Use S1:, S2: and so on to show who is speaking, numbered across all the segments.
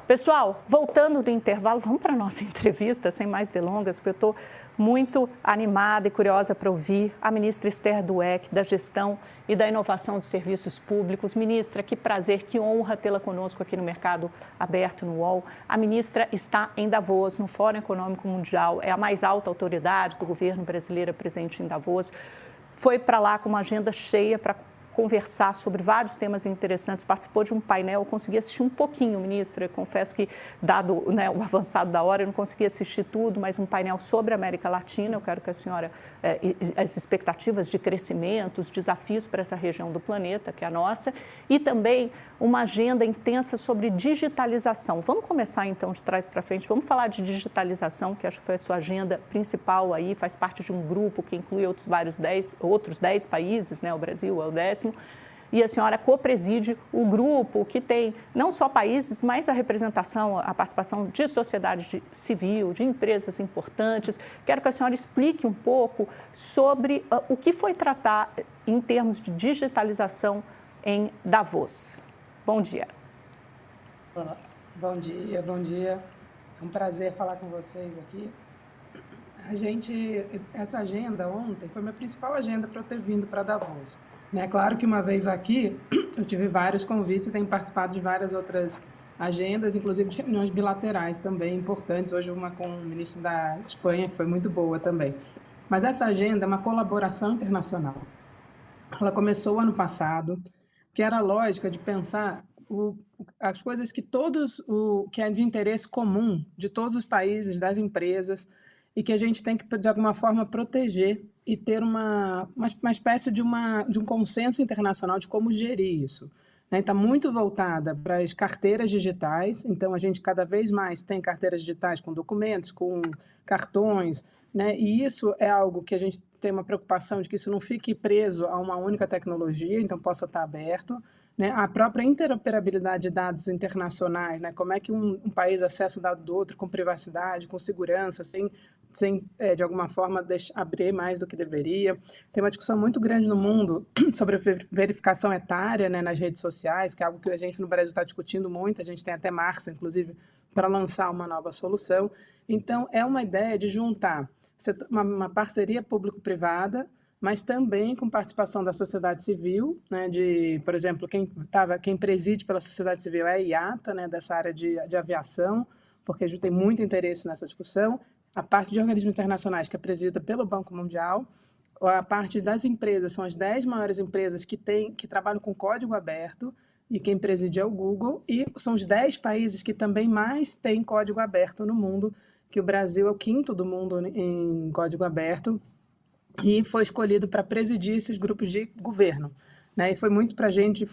S1: Pessoal, voltando do intervalo, vamos para a nossa entrevista, sem mais delongas, porque eu estou muito animada e curiosa para ouvir a ministra Esther Dweck, da Gestão e da Inovação de Serviços Públicos. Ministra, que prazer, que honra tê-la conosco aqui no Mercado Aberto, no UOL. A ministra está em Davos, no Fórum Econômico Mundial, é a mais alta autoridade do governo brasileiro presente em Davos. Foi para lá com uma agenda cheia para conversar sobre vários temas interessantes, participou de um painel, eu consegui assistir um pouquinho, ministra, eu confesso que, dado o avançado da hora, eu não consegui assistir tudo, mas um painel sobre a América Latina, eu quero que a senhora, as expectativas de crescimento, os desafios para essa região do planeta, que é a nossa, e também uma agenda intensa sobre digitalização. Vamos começar, então, de trás para frente, vamos falar de digitalização, que acho que foi a sua agenda principal aí, faz parte de um grupo que inclui outros 10 países, né? O Brasil é o 10º, e a senhora co-preside o grupo que tem não só países, mas a representação, a participação de sociedade civil, de empresas importantes. Quero que a senhora explique um pouco sobre o que foi tratar em termos de digitalização em Davos. Bom dia.
S2: Bom dia, bom dia. É um prazer falar com vocês aqui. Essa agenda ontem foi minha principal agenda para eu ter vindo para Davos. Claro que uma vez aqui, eu tive vários convites e tenho participado de várias outras agendas, inclusive de reuniões bilaterais também importantes. Hoje uma com o ministro da Espanha, que foi muito boa também. Mas essa agenda é uma colaboração internacional. Ela começou ano passado, que era a lógica de pensar as coisas que que é de interesse comum de todos os países, das empresas, e que a gente tem que, de alguma forma, proteger e ter uma espécie de um consenso internacional de como gerir isso. Está muito voltada para as carteiras digitais, então a gente cada vez mais tem carteiras digitais com documentos, com cartões, e isso é algo que a gente tem uma preocupação de que isso não fique preso a uma única tecnologia, então possa estar aberto. A própria interoperabilidade de dados internacionais, como é que um país acessa o dado do outro com privacidade, com segurança, sem de alguma forma, abrir mais do que deveria. Tem uma discussão muito grande no mundo sobre a verificação etária, nas redes sociais, que é algo que a gente no Brasil está discutindo muito, a gente tem até março, inclusive, para lançar uma nova solução. Então, é uma ideia de juntar uma parceria público-privada, mas também com participação da sociedade civil, por exemplo, quem preside pela sociedade civil é a IATA, dessa área de aviação, porque a gente tem muito interesse nessa discussão, a parte de organismos internacionais, que é presidida pelo Banco Mundial, a parte das empresas, são as 10 maiores empresas que trabalham com código aberto, e quem preside é o Google, e são os 10 países que também mais têm código aberto no mundo, que o Brasil é o 5º do mundo em código aberto, e foi escolhido para presidir esses grupos de governo. E foi muito para a gente,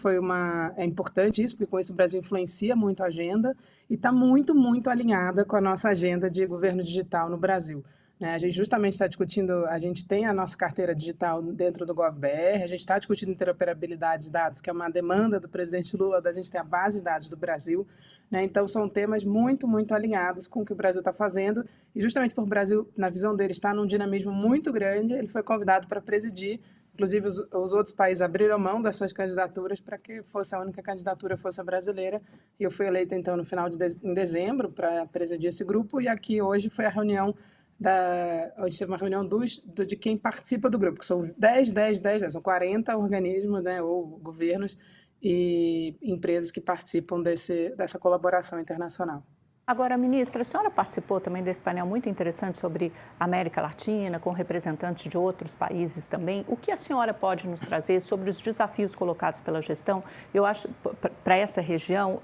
S2: é importante isso, porque com isso o Brasil influencia muito a agenda e está muito, muito alinhada com a nossa agenda de governo digital no Brasil. A gente justamente está discutindo, a gente tem a nossa carteira digital dentro do GovBR, a gente está discutindo interoperabilidade de dados, que é uma demanda do presidente Lula, da gente ter a base de dados do Brasil. Então, são temas muito, muito alinhados com o que o Brasil está fazendo. E justamente por o Brasil, na visão dele, estar num dinamismo muito grande, ele foi convidado para presidir. Inclusive, os outros países abriram mão das suas candidaturas para que a única candidatura fosse a brasileira. E eu fui eleita, então, no final em dezembro para presidir esse grupo. E aqui, hoje, foi a reunião onde teve uma reunião de quem participa do grupo, que são 10, são 40 organismos, ou governos e empresas que participam dessa colaboração internacional.
S1: Agora, ministra, a senhora participou também desse painel muito interessante sobre a América Latina, com representantes de outros países também. O que a senhora pode nos trazer sobre os desafios colocados pela gestão, eu acho, para essa região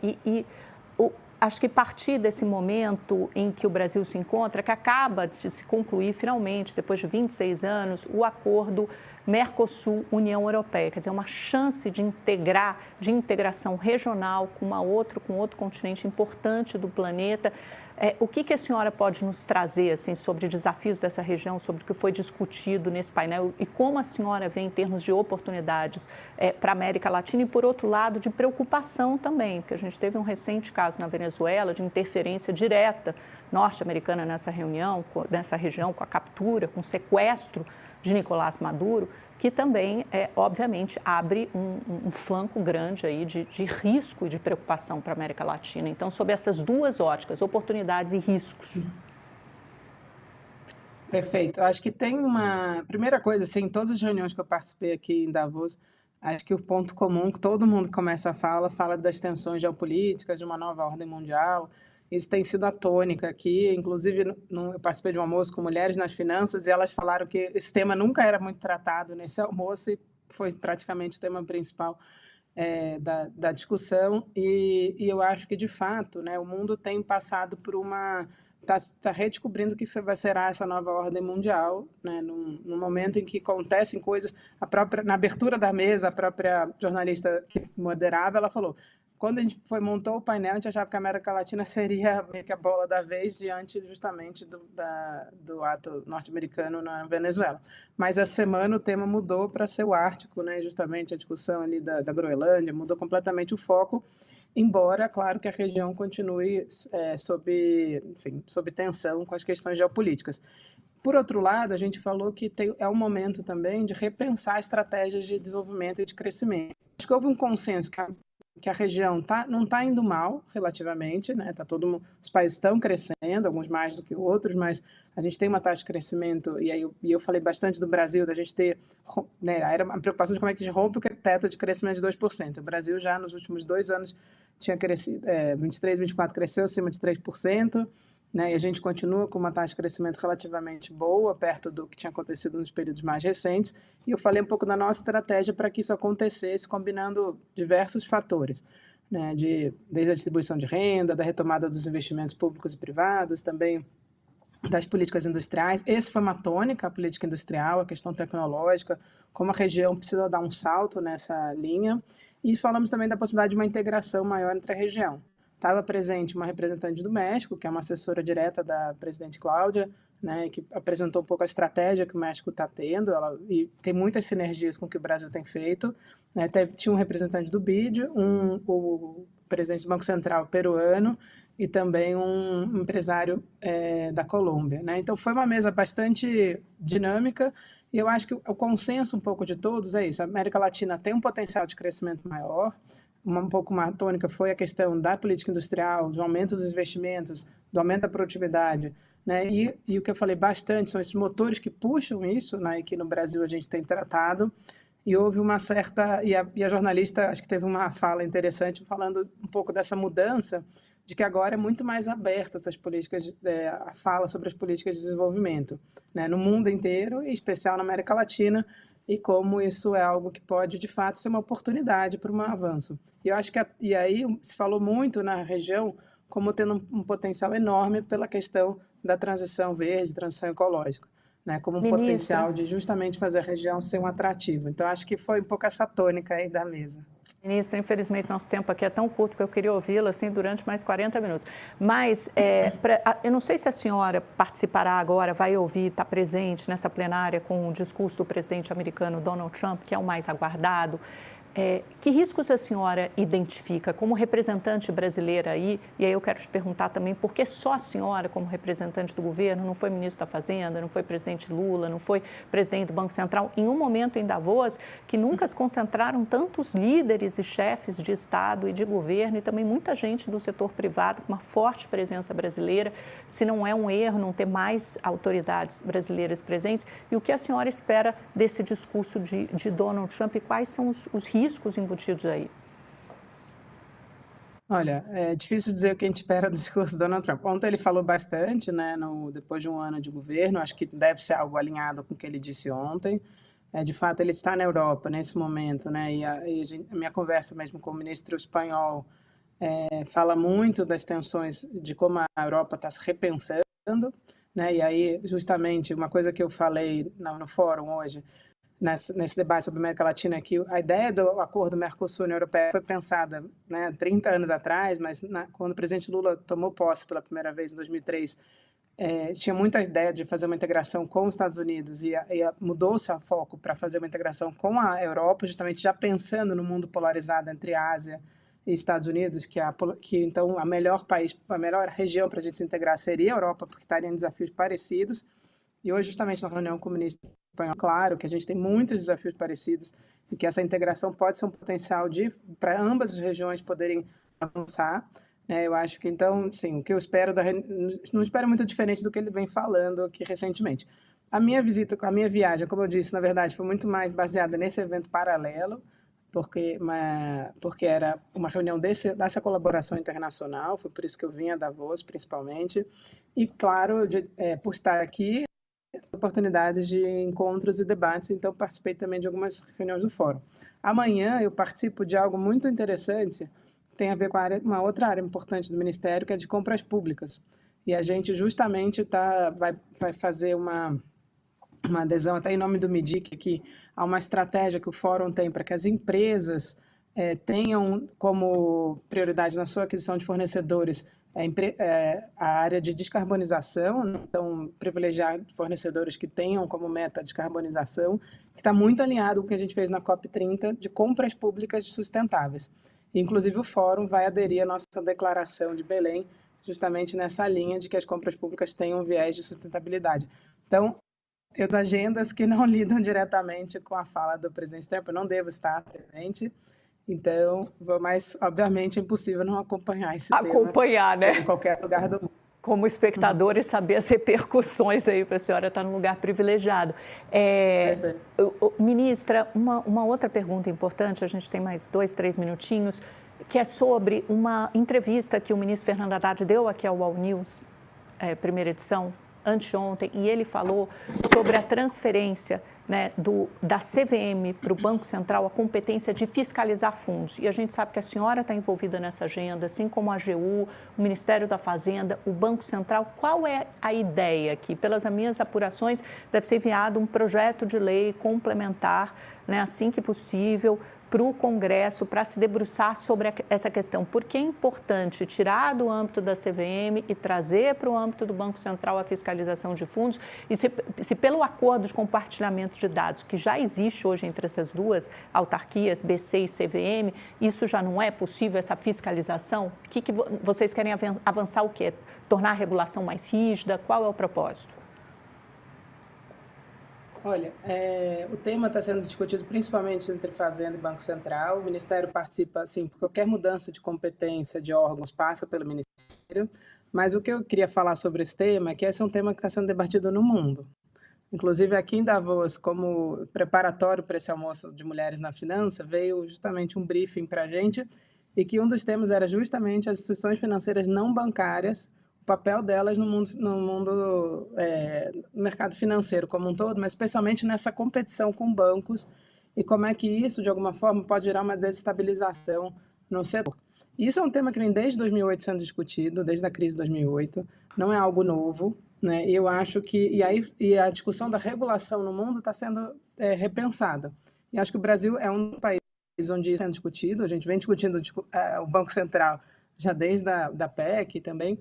S1: acho que partir desse momento em que o Brasil se encontra, que acaba de se concluir finalmente, depois de 26 anos, o acordo Mercosul-União Europeia, quer dizer, uma chance de integração regional com outro continente importante do planeta. O que a senhora pode nos trazer assim, sobre desafios dessa região, sobre o que foi discutido nesse painel e como a senhora vê em termos de oportunidades para a América Latina e, por outro lado, de preocupação também, porque a gente teve um recente caso na Venezuela de interferência direta norte-americana nessa região, com a captura, com o sequestro de Nicolás Maduro. que também, obviamente, abre um flanco grande aí de risco e de preocupação para a América Latina. Então, sob essas duas óticas, oportunidades e riscos.
S2: Perfeito. Eu acho que tem uma primeira coisa, assim, em todas as reuniões que eu participei aqui em Davos, acho que o ponto comum que todo mundo começa a fala das tensões geopolíticas, de uma nova ordem mundial. Isso tem sido a tônica aqui. Inclusive, eu participei de um almoço com mulheres nas finanças e elas falaram que esse tema nunca era muito tratado nesse almoço e foi praticamente o tema principal da discussão. E eu acho que, de fato, né, o mundo tem passado por uma está redescobrindo o que será essa nova ordem mundial, né? No momento em que acontecem coisas, na abertura da mesa, a própria jornalista que moderava, ela falou, quando a gente montou o painel, a gente achava que a América Latina seria meio que a bola da vez diante justamente do ato norte-americano na Venezuela. Mas essa semana o tema mudou para ser o Ártico, né? Justamente a discussão ali da Groenlândia, mudou completamente o foco, embora, claro, que a região continue sob tensão com as questões geopolíticas. Por outro lado, a gente falou que é um momento também de repensar estratégias de desenvolvimento e de crescimento. Acho que houve um consenso que a região não está indo mal relativamente, né? Os países estão crescendo, alguns mais do que outros, mas a gente tem uma taxa de crescimento, e eu falei bastante do Brasil, da gente ter, né, era uma preocupação de como é que a gente rompe o teto de crescimento de 2%. O Brasil já nos últimos 2 anos tinha crescido, 23, 24 cresceu acima de 3%, né, e a gente continua com uma taxa de crescimento relativamente boa, perto do que tinha acontecido nos períodos mais recentes, e eu falei um pouco da nossa estratégia para que isso acontecesse, combinando diversos fatores, né, desde a distribuição de renda, da retomada dos investimentos públicos e privados, também das políticas industriais. Esse foi uma tônica, a política industrial, a questão tecnológica, como a região precisa dar um salto nessa linha, e falamos também da possibilidade de uma integração maior entre a região. Estava presente uma representante do México, que é uma assessora direta da presidente Cláudia, né, que apresentou um pouco a estratégia que o México está tendo, e tem muitas sinergias com o que o Brasil tem feito. Né, tinha um representante do BID, o presidente do Banco Central peruano e também um empresário da Colômbia. Né? Então, foi uma mesa bastante dinâmica e eu acho que o consenso um pouco de todos é isso. A América Latina tem um potencial de crescimento maior, um pouco uma tônica foi a questão da política industrial, do aumento dos investimentos, do aumento da produtividade, né? E o que eu falei bastante são esses motores que puxam isso, né? E que no Brasil a gente tem tratado, e houve uma certa... E a jornalista, acho que teve uma fala interessante, falando um pouco dessa mudança, de que agora é muito mais aberto essas políticas, a fala sobre as políticas de desenvolvimento, né? No mundo inteiro, em especial na América Latina, e como isso é algo que pode, de fato, ser uma oportunidade para um avanço. E eu acho que, e aí se falou muito na região como tendo um potencial enorme pela questão da transição verde, transição ecológica, né? Como um potencial de justamente fazer a região ser um atrativo. Então, acho que foi um pouco essa tônica aí da mesa.
S1: Ministra, infelizmente, nosso tempo aqui é tão curto que eu queria ouvi-la assim, durante mais 40 minutos. Mas eu não sei se a senhora participará agora, vai ouvir, está presente nessa plenária com o discurso do presidente americano Donald Trump, que é o mais aguardado. Que riscos a senhora identifica como representante brasileira aí? E aí eu quero te perguntar também por que só a senhora, como representante do governo, não foi ministro da Fazenda, não foi presidente Lula, não foi presidente do Banco Central, em um momento em Davos que nunca se concentraram tantos líderes e chefes de Estado e de governo e também muita gente do setor privado com uma forte presença brasileira, se não é um erro não ter mais autoridades brasileiras presentes. E o que a senhora espera desse discurso de Donald Trump e quais são os riscos embutidos aí?
S2: Olha, é difícil dizer o que a gente espera do discurso do Donald Trump. Ontem ele falou bastante, né, depois de um ano de governo, acho que deve ser algo alinhado com o que ele disse ontem. De fato, ele está na Europa nesse momento, né, e a minha conversa mesmo com o ministro espanhol fala muito das tensões de como a Europa está se repensando, né, e aí, justamente, uma coisa que eu falei no fórum hoje, nesse debate sobre a América Latina, é que a ideia do acordo Mercosul-União Europeia foi pensada, né, 30 anos atrás, mas quando o presidente Lula tomou posse pela primeira vez, em 2003, tinha muita ideia de fazer uma integração com os Estados Unidos e mudou-se o foco para fazer uma integração com a Europa, justamente já pensando no mundo polarizado entre Ásia e Estados Unidos, que então a melhor região para a gente se integrar seria a Europa, porque estaria em desafios parecidos. E hoje, justamente na reunião com o ministro espanhol. Claro que a gente tem muitos desafios parecidos e que essa integração pode ser um potencial para ambas as regiões poderem avançar. Eu acho que, então, sim, o que eu espero não espero muito diferente do que ele vem falando aqui recentemente. A minha viagem, como eu disse, na verdade, foi muito mais baseada nesse evento paralelo, porque era uma reunião dessa colaboração internacional, foi por isso que eu vim a Davos, principalmente. E, claro, por estar aqui, oportunidades de encontros e debates, então participei também de algumas reuniões do fórum. Amanhã eu participo de algo muito interessante, tem a ver com uma outra área importante do Ministério, que é de compras públicas. E a gente justamente vai fazer uma adesão, até em nome do MIDIC, que há uma estratégia que o Fórum tem para que as empresas tenham como prioridade na sua aquisição de fornecedores a área de descarbonização, né? Então, privilegiar fornecedores que tenham como meta a descarbonização, que está muito alinhado com o que a gente fez na COP30 de compras públicas sustentáveis. Inclusive, o Fórum vai aderir à nossa declaração de Belém, justamente nessa linha de que as compras públicas tenham um viés de sustentabilidade. Então, as agendas que não lidam diretamente com a fala do presidente Trump, eu não devo estar presente, então, mas, obviamente, é impossível não acompanhar esse
S1: tema, né?
S2: Em qualquer lugar do mundo.
S1: Como espectador e saber as repercussões aí, para a senhora estar num lugar privilegiado. Ministra, uma outra pergunta importante, a gente tem mais 2, 3 minutinhos, que é sobre uma entrevista que o ministro Fernando Haddad deu aqui ao UOL News, primeira edição, anteontem, e ele falou sobre a transferência, né, da CVM para o Banco Central, a competência de fiscalizar fundos. E a gente sabe que a senhora está envolvida nessa agenda, assim como a AGU, o Ministério da Fazenda, o Banco Central. Qual é a ideia aqui? Pelas minhas apurações, deve ser enviado um projeto de lei complementar, né, assim que possível, para o Congresso, para se debruçar sobre essa questão. Por que é importante tirar do âmbito da CVM e trazer para o âmbito do Banco Central a fiscalização de fundos? E se pelo acordo de compartilhamento de dados que já existe hoje entre essas duas autarquias, BC e CVM, isso já não é possível, essa fiscalização? Que vocês querem avançar o quê? Tornar a regulação mais rígida? Qual é o propósito?
S2: Olha, o tema está sendo discutido principalmente entre Fazenda e Banco Central. O Ministério participa, assim, por qualquer mudança de competência de órgãos passa pelo Ministério, mas o que eu queria falar sobre esse tema é que esse é um tema que está sendo debatido no mundo. Inclusive, aqui em Davos, como preparatório para esse almoço de mulheres na finança, veio justamente um briefing para a gente, e que um dos temas era justamente as instituições financeiras não bancárias, o papel delas no mercado financeiro como um todo, mas especialmente nessa competição com bancos, e como é que isso, de alguma forma, pode gerar uma desestabilização no setor. Isso é um tema que vem desde 2008 sendo discutido, desde a crise de 2008, não é algo novo, né? E eu acho que a discussão da regulação no mundo está sendo repensada. E acho que o Brasil é um país onde isso é discutido. A gente vem discutindo o Banco Central já desde a PEC também,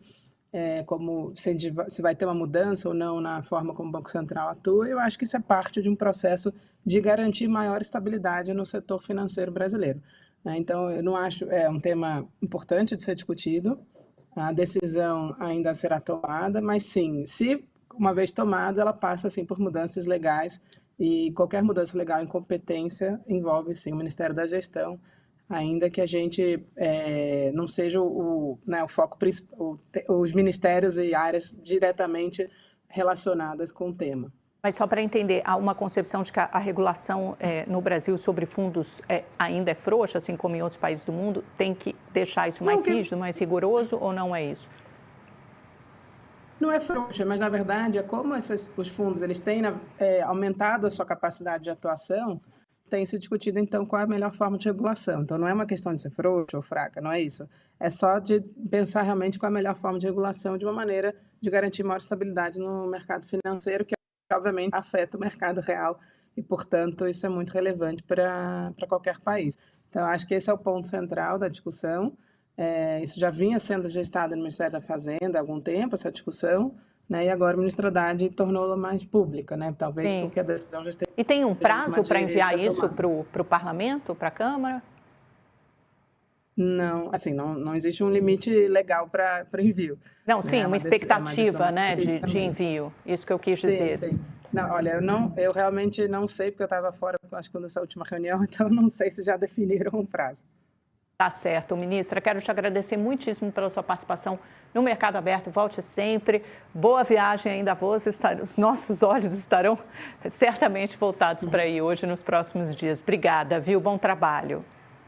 S2: como se vai ter uma mudança ou não na forma como o Banco Central atua. Eu acho que isso é parte de um processo de garantir maior estabilidade no setor financeiro brasileiro. Então, eu não acho, é um tema importante de ser discutido. A decisão ainda será tomada, mas sim, se uma vez tomada, ela passa sim por mudanças legais, e qualquer mudança legal em competência envolve sim o Ministério da Gestão, ainda que a gente não seja o foco principal, os ministérios e áreas diretamente relacionadas com o tema.
S1: Mas só para entender, há uma concepção de que a regulação no Brasil sobre fundos ainda é frouxa, assim como em outros países do mundo? Tem que deixar isso mais rígido, mais rigoroso, ou não é isso?
S2: Não é frouxa, mas na verdade é como os fundos eles têm aumentado a sua capacidade de atuação, tem se discutido então qual é a melhor forma de regulação. Então não é uma questão de ser frouxa ou fraca, não é isso. É só de pensar realmente qual é a melhor forma de regulação de uma maneira de garantir maior estabilidade no mercado financeiro, que obviamente afeta o mercado real e, portanto, isso é muito relevante para qualquer país. Então, acho que esse é o ponto central da discussão. Isso já vinha sendo gestado no Ministério da Fazenda há algum tempo, essa discussão, né? E agora o ministro Haddad tornou-la mais pública, né? Talvez sim, porque a decisão já esteja...
S1: E tem um prazo para enviar isso para o Parlamento, para a Câmara?
S2: Não, assim, não existe um limite legal para envio.
S1: Não, sim, uma expectativa, né, de envio, isso que eu quis dizer.
S2: Sim. Não, olha, eu realmente não sei, porque eu estava fora, acho que nessa última reunião, então não sei se já definiram um prazo.
S1: Tá certo, ministra. Quero te agradecer muitíssimo pela sua participação no Mercado Aberto. Volte sempre. Boa viagem ainda a você. Os nossos olhos estarão certamente voltados para aí hoje nos próximos dias. Obrigada, viu? Bom trabalho.